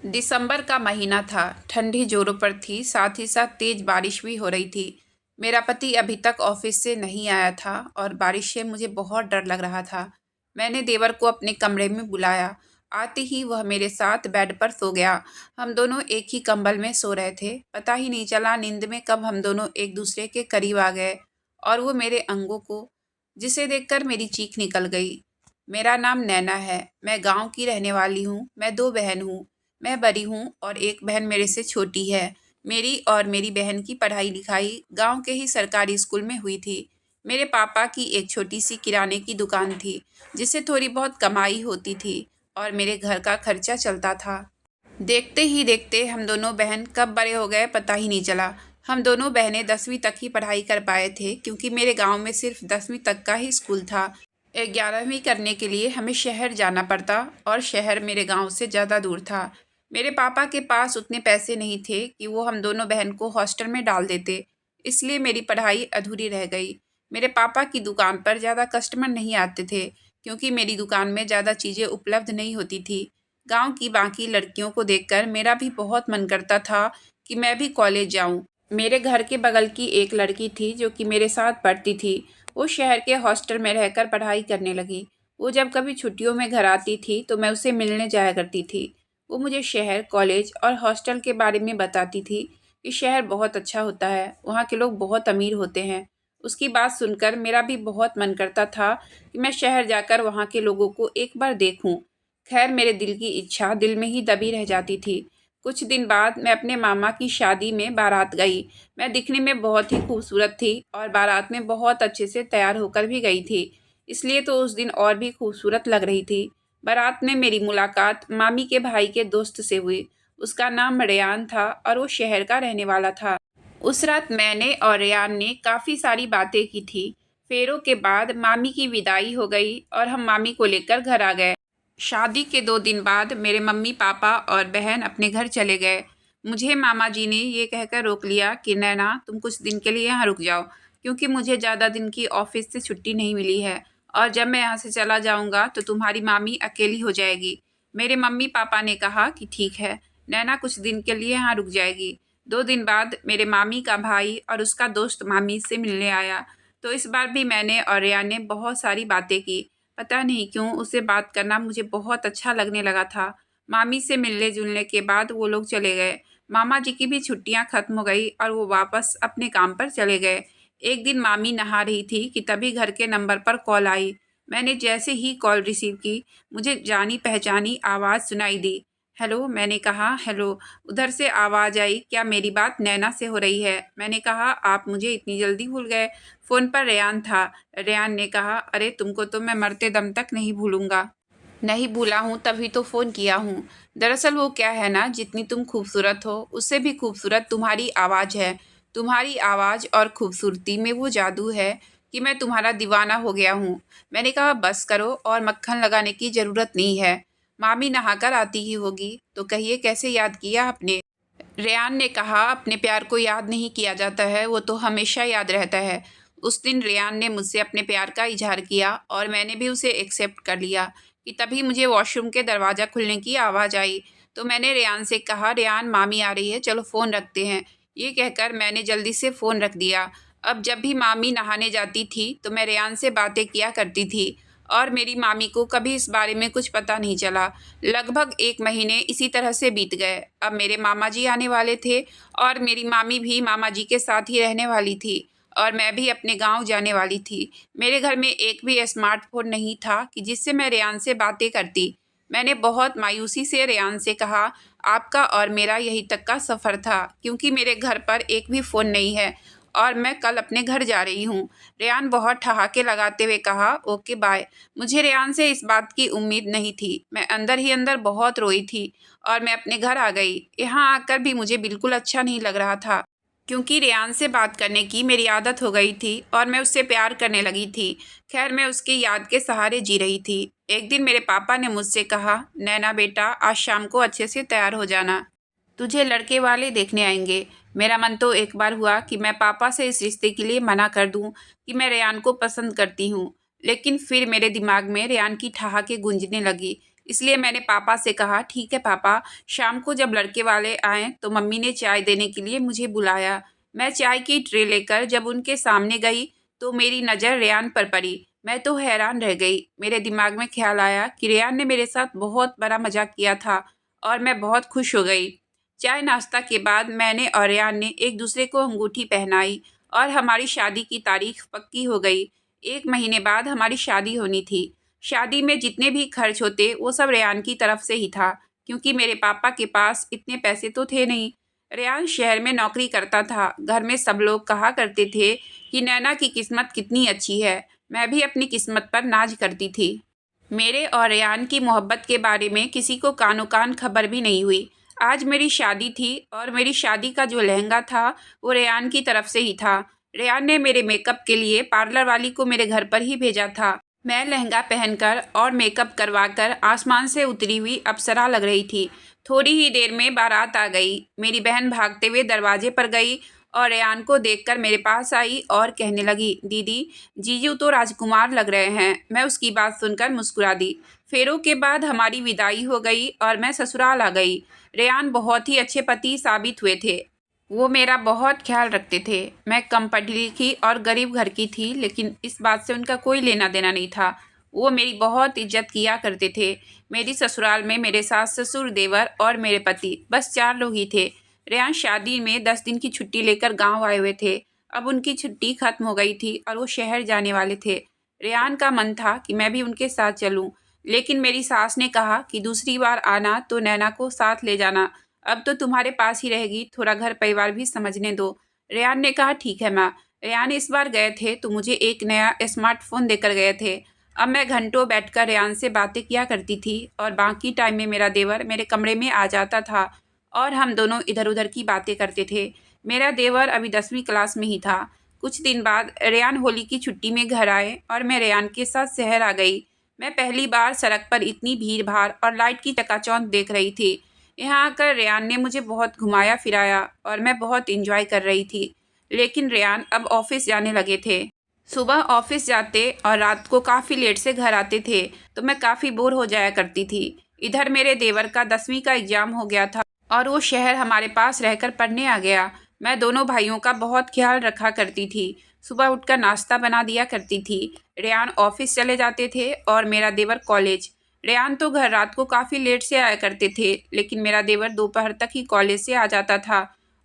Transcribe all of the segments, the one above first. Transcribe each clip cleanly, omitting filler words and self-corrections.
दिसंबर का महीना था। ठंडी जोरों पर थी, साथ ही साथ तेज बारिश भी हो रही थी। मेरा पति अभी तक ऑफिस से नहीं आया था और बारिश से मुझे बहुत डर लग रहा था। मैंने देवर को अपने कमरे में बुलाया। आते ही वह मेरे साथ बेड पर सो गया। हम दोनों एक ही कंबल में सो रहे थे। पता ही नहीं चला नींद में कब हम दोनों एक दूसरे के करीब आ गए और वो मेरे अंगों को, जिसे देखकर मेरी चीख निकल गई। मेरा नाम नैना है। मैं गांव की रहने वाली हूँ। मैं दो बहन हूँ। मैं बड़ी हूँ और एक बहन मेरे से छोटी है। मेरी और मेरी बहन की पढ़ाई लिखाई गांव के ही सरकारी स्कूल में हुई थी। मेरे पापा की एक छोटी सी किराने की दुकान थी, जिससे थोड़ी बहुत कमाई होती थी और मेरे घर का खर्चा चलता था। देखते ही देखते हम दोनों बहन कब बड़े हो गए पता ही नहीं चला। हम दोनों बहनें 10वीं तक ही पढ़ाई कर पाए थे, क्योंकि मेरे गांव में सिर्फ 10वीं तक का ही स्कूल था। 11वीं करने के लिए हमें शहर जाना पड़ता और शहर मेरे गांव से ज़्यादा दूर था। मेरे पापा के पास उतने पैसे नहीं थे कि वो हम दोनों बहन को हॉस्टल में डाल देते, इसलिए मेरी पढ़ाई अधूरी रह गई। मेरे पापा की दुकान पर ज़्यादा कस्टमर नहीं आते थे, क्योंकि मेरी दुकान में ज़्यादा चीज़ें उपलब्ध नहीं होती थी। गांव की बाकी लड़कियों को देखकर मेरा भी बहुत मन करता था कि मैं भी कॉलेज जाऊं। मेरे घर के बगल की एक लड़की थी जो कि मेरे साथ पढ़ती थी। वो शहर के हॉस्टल में रहकर पढ़ाई करने लगी। वो जब कभी छुट्टियों में घर आती थी तो मैं उसे मिलने जाया करती थी। वो मुझे शहर, कॉलेज और हॉस्टल के बारे में बताती थी कि शहर बहुत अच्छा होता है, वहाँ के लोग बहुत अमीर होते हैं। उसकी बात सुनकर मेरा भी बहुत मन करता था कि मैं शहर जाकर वहाँ के लोगों को एक बार देखूं। खैर, मेरे दिल की इच्छा दिल में ही दबी रह जाती थी। कुछ दिन बाद मैं अपने मामा की शादी में बारात गई। मैं दिखने में बहुत ही खूबसूरत थी और बारात में बहुत अच्छे से तैयार होकर भी गई थी, इसलिए तो उस दिन और भी खूबसूरत लग रही थी। बारात में मेरी मुलाकात मामी के भाई के दोस्त से हुई। उसका नाम रेयान था और वो शहर का रहने वाला था। उस रात मैंने और रेयान ने काफ़ी सारी बातें की थी। फेरों के बाद मामी की विदाई हो गई और हम मामी को लेकर घर आ गए। शादी के 2 दिन बाद मेरे मम्मी पापा और बहन अपने घर चले गए। मुझे मामा जी ने ये कहकर रोक लिया कि नैना, तुम कुछ दिन के लिए यहाँ रुक जाओ, क्योंकि मुझे ज़्यादा दिन की ऑफिस से छुट्टी नहीं मिली है और जब मैं यहाँ से चला जाऊँगा तो तुम्हारी मामी अकेली हो जाएगी। मेरे मम्मी पापा ने कहा कि ठीक है, नैना कुछ दिन के लिए यहाँ रुक जाएगी। 2 दिन बाद मेरे मामी का भाई और उसका दोस्त मामी से मिलने आया, तो इस बार भी मैंने और रेया ने बहुत सारी बातें की। पता नहीं क्यों उससे बात करना मुझे बहुत अच्छा लगने लगा था। मामी से मिलने जुलने के बाद वो लोग चले गए। मामा जी की भी छुट्टियां खत्म हो गई और वो वापस अपने काम पर चले गए। एक दिन मामी नहा रही थी कि तभी घर के नंबर पर कॉल आई। मैंने जैसे ही कॉल रिसीव की, मुझे जानी पहचानी आवाज़ सुनाई दी। हेलो, मैंने कहा। हेलो, उधर से आवाज़ आई, क्या मेरी बात नैना से हो रही है? मैंने कहा, आप मुझे इतनी जल्दी भूल गए? फ़ोन पर रेयान था। रेयान ने कहा, अरे तुमको तो मैं मरते दम तक नहीं भूलूंगा। नहीं भूला हूँ तभी तो फ़ोन किया हूँ। दरअसल वो क्या है ना, जितनी तुम खूबसूरत हो उससे भी खूबसूरत तुम्हारी आवाज़ है। तुम्हारी आवाज़ और खूबसूरती में वो जादू है कि मैं तुम्हारा दीवाना हो गया हूँ। मैंने कहा, बस करो और मक्खन लगाने की ज़रूरत नहीं है। मामी नहाकर आती ही होगी, तो कहिए कैसे याद किया आपने? रेयान ने कहा, अपने प्यार को याद नहीं किया जाता है, वो तो हमेशा याद रहता है। उस दिन रेयान ने मुझसे अपने प्यार का इजहार किया और मैंने भी उसे एक्सेप्ट कर लिया कि तभी मुझे वॉशरूम के दरवाज़ा खुलने की आवाज़ आई। तो मैंने रेयान से कहा, रेयान मामी आ रही है, चलो फ़ोन रखते हैं। ये कहकर मैंने जल्दी से फ़ोन रख दिया। अब जब भी मामी नहाने जाती थी तो मैं रेयान से बातें किया करती थी और मेरी मामी को कभी इस बारे में कुछ पता नहीं चला। लगभग 1 महीने इसी तरह से बीत गए। अब मेरे मामा जी आने वाले थे और मेरी मामी भी मामा जी के साथ ही रहने वाली थी और मैं भी अपने गांव जाने वाली थी। मेरे घर में एक भी स्मार्टफ़ोन नहीं था कि जिससे मैं रेयान से बातें करती। मैंने बहुत मायूसी से रेयान से कहा, आपका और मेरा यही तक का सफ़र था, क्योंकि मेरे घर पर एक भी फ़ोन नहीं है और मैं कल अपने घर जा रही हूँ। रेयान बहुत ठहाके लगाते हुए कहा, ओके बाय। मुझे रेयान से इस बात की उम्मीद नहीं थी। मैं अंदर ही अंदर बहुत रोई थी और मैं अपने घर आ गई। यहाँ आकर भी मुझे बिल्कुल अच्छा नहीं लग रहा था, क्योंकि रेयान से बात करने की मेरी आदत हो गई थी और मैं उससे प्यार करने लगी थी। खैर, मैं उसकी याद के सहारे जी रही थी। एक दिन मेरे पापा ने मुझसे कहा, नैना बेटा, आज शाम को अच्छे से तैयार हो जाना, तुझे लड़के वाले देखने आएंगे। मेरा मन तो एक बार हुआ कि मैं पापा से इस रिश्ते के लिए मना कर दूं कि मैं रेयान को पसंद करती हूं, लेकिन फिर मेरे दिमाग में रेयान की ठहाके गूंजने लगी इसलिए मैंने पापा से कहा, ठीक है पापा, शाम को जब लड़के वाले आए तो मम्मी ने चाय देने के लिए मुझे बुलाया। मैं चाय की ट्रे लेकर जब उनके सामने गई तो मेरी नज़र रेयान पर पड़ी। मैं तो हैरान रह गई। मेरे दिमाग में ख्याल आया कि रेयान ने मेरे साथ बहुत बड़ा मजाक किया था और मैं बहुत खुश हो गई। चाय नाश्ता के बाद मैंने और रेयान ने एक दूसरे को अंगूठी पहनाई और हमारी शादी की तारीख पक्की हो गई। 1 महीने बाद हमारी शादी होनी थी। शादी में जितने भी खर्च होते वो सब रेयान की तरफ से ही था, क्योंकि मेरे पापा के पास इतने पैसे तो थे नहीं। रेयान शहर में नौकरी करता था। घर में सब लोग कहा करते थे कि नैना की किस्मत कितनी अच्छी है। मैं भी अपनी किस्मत पर नाज करती थी। मेरे और रेयान की मोहब्बत के बारे में किसी को कानो कान खबर भी नहीं हुई। आज मेरी शादी थी और मेरी शादी का जो लहंगा था वो रेयान की तरफ से ही था। रेयान ने मेरे मेकअप के लिए पार्लर वाली को मेरे घर पर ही भेजा था। मैं लहंगा पहनकर और मेकअप करवाकर आसमान से उतरी हुई अप्सरा लग रही थी। थोड़ी ही देर में बारात आ गई। मेरी बहन भागते हुए दरवाजे पर गई और रेयान को देखकर मेरे पास आई और कहने लगी, दीदी, जीजू तो राजकुमार लग रहे हैं। मैं उसकी बात सुनकर मुस्कुरा दी। फेरों के बाद हमारी विदाई हो गई और मैं ससुराल आ गई। रेयान बहुत ही अच्छे पति साबित हुए थे। वो मेरा बहुत ख्याल रखते थे। मैं कम पढ़ी लिखी और गरीब घर की थी, लेकिन इस बात से उनका कोई लेना देना नहीं था। वो मेरी बहुत इज्जत किया करते थे। मेरी ससुराल में मेरे सास ससुर, देवर और मेरे पति, बस 4 लोग ही थे। रेयान शादी में 10 दिन की छुट्टी लेकर गांव आए हुए थे। अब उनकी छुट्टी खत्म हो गई थी और वो शहर जाने वाले थे। रेयान का मन था कि मैं भी उनके साथ चलूं, लेकिन मेरी सास ने कहा कि दूसरी बार आना तो नैना को साथ ले जाना। अब तो तुम्हारे पास ही रहेगी, थोड़ा घर परिवार भी समझने दो। रेयान ने कहा, ठीक है माँ। रेयान इस बार गए थे तो मुझे एक नया स्मार्टफोन देकर गए थे। अब मैं घंटों बैठकर रेयान से बातें किया करती थी और बाकी टाइम में मेरा देवर मेरे कमरे में आ जाता था और हम दोनों इधर उधर की बातें करते थे। मेरा देवर अभी 10वीं क्लास में ही था। कुछ दिन बाद रेयान होली की छुट्टी में घर आए और मैं रेयान के साथ शहर आ गई। मैं पहली बार सड़क पर इतनी भीड़ भाड़ और लाइट की चकाचौंध देख रही थी। यहाँ आकर रेयान ने मुझे बहुत घुमाया फिराया और मैं बहुत इंजॉय कर रही थी। लेकिन रेयान अब ऑफिस जाने लगे थे। सुबह ऑफिस जाते और रात को काफ़ी लेट से घर आते थे, तो मैं काफ़ी बोर हो जाया करती थी। इधर मेरे देवर का 10वीं का एग्ज़ाम हो गया था और वो शहर हमारे पास रहकर पढ़ने आ गया। मैं दोनों भाइयों का बहुत ख्याल रखा करती थी। सुबह उठकर नाश्ता बना दिया करती थी। रेयान ऑफिस चले जाते थे और मेरा देवर कॉलेज। रेयान तो घर रात को काफ़ी लेट से आया करते थे, लेकिन मेरा देवर दोपहर तक ही कॉलेज से आ जाता था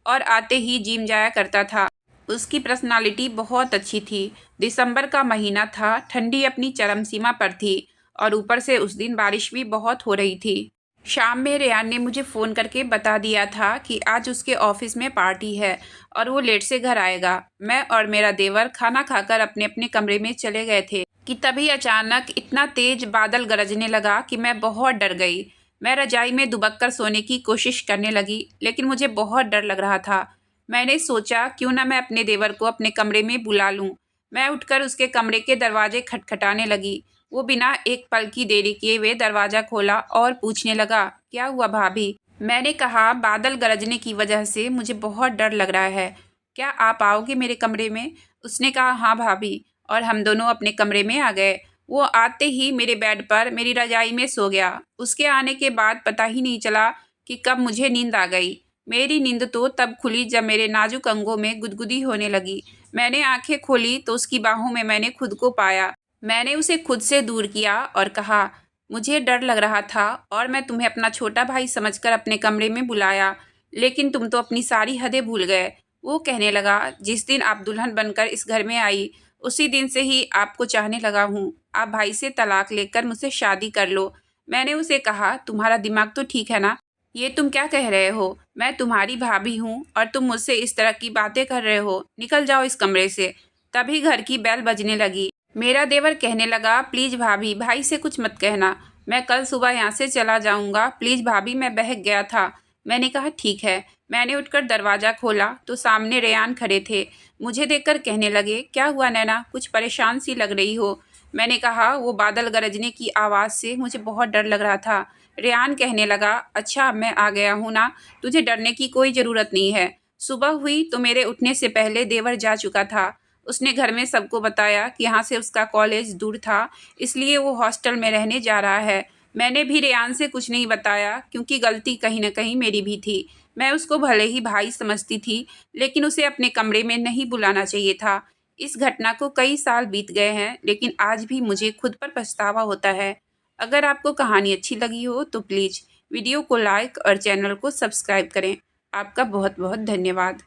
और आते ही जिम जाया करता था। उसकी पर्सनालिटी बहुत अच्छी थी। दिसंबर का महीना था, ठंडी अपनी चरम सीमा पर थी और ऊपर से उस दिन बारिश भी बहुत हो रही थी। शाम में रेयान ने मुझे फ़ोन करके बता दिया था कि आज उसके ऑफिस में पार्टी है और वो लेट से घर आएगा। मैं और मेरा देवर खाना खाकर अपने अपने कमरे में चले गए थे कि तभी अचानक इतना तेज बादल गरजने लगा कि मैं बहुत डर गई। मैं रजाई में दुबक कर सोने की कोशिश करने लगी, लेकिन मुझे बहुत डर लग रहा था। मैंने सोचा क्यों ना मैं अपने देवर को अपने कमरे में बुला लूं। मैं उठकर उसके कमरे के दरवाजे खटखटाने लगी। वो बिना एक पल की देरी किए हुए दरवाज़ा खोला और पूछने लगा, क्या हुआ भाभी? मैंने कहा, बादल गरजने की वजह से मुझे बहुत डर लग रहा है। क्या आप आओगे मेरे कमरे में? उसने कहा, हाँ भाभी, और हम दोनों अपने कमरे में आ गए। वो आते ही मेरे बेड पर मेरी रजाई में सो गया। उसके आने के बाद पता ही नहीं चला कि कब मुझे नींद आ गई। मेरी नींद तो तब खुली जब मेरे नाजुक अंगों में गुदगुदी होने लगी। मैंने आंखें खोली तो उसकी बाहों में मैंने खुद को पाया। मैंने उसे खुद से दूर किया और कहा, मुझे डर लग रहा था और मैं तुम्हें अपना छोटा भाई समझकर अपने कमरे में बुलाया, लेकिन तुम तो अपनी सारी हदें भूल गए। वो कहने लगा, जिस दिन आप दुल्हन बनकर इस घर में आई, उसी दिन से ही आपको चाहने लगा हूँ। आप भाई से तलाक लेकर मुझसे शादी कर लो। मैंने उसे कहा, तुम्हारा दिमाग तो ठीक है ना? ये तुम क्या कह रहे हो? मैं तुम्हारी भाभी हूँ और तुम मुझसे इस तरह की बातें कर रहे हो। निकल जाओ इस कमरे से। तभी घर की बेल बजने लगी। मेरा देवर कहने लगा, प्लीज़ भाभी, भाई से कुछ मत कहना। मैं कल सुबह यहाँ से चला जाऊँगा। प्लीज़ भाभी, मैं बहक गया था। मैंने कहा, ठीक है। मैंने उठकर दरवाज़ा खोला तो सामने रेयान खड़े थे। मुझे देखकर कहने लगे, क्या हुआ नैना, कुछ परेशान सी लग रही हो? मैंने कहा, वो बादल गरजने की आवाज़ से मुझे बहुत डर लग रहा था। रेयान कहने लगा, अच्छा मैं आ गया हूँ ना, तुझे डरने की कोई ज़रूरत नहीं है। सुबह हुई तो मेरे उठने से पहले देवर जा चुका था। उसने घर में सबको बताया कि यहाँ से उसका कॉलेज दूर था, इसलिए वो हॉस्टल में रहने जा रहा है। मैंने भी रेयान से कुछ नहीं बताया क्योंकि गलती कहीं न कहीं मेरी भी थी। मैं उसको भले ही भाई समझती थी, लेकिन उसे अपने कमरे में नहीं बुलाना चाहिए था। इस घटना को कई साल बीत गए हैं, लेकिन आज भी मुझे खुद पर पछतावा होता है। अगर आपको कहानी अच्छी लगी हो तो प्लीज़ वीडियो को लाइक और चैनल को सब्सक्राइब करें। आपका बहुत-बहुत धन्यवाद।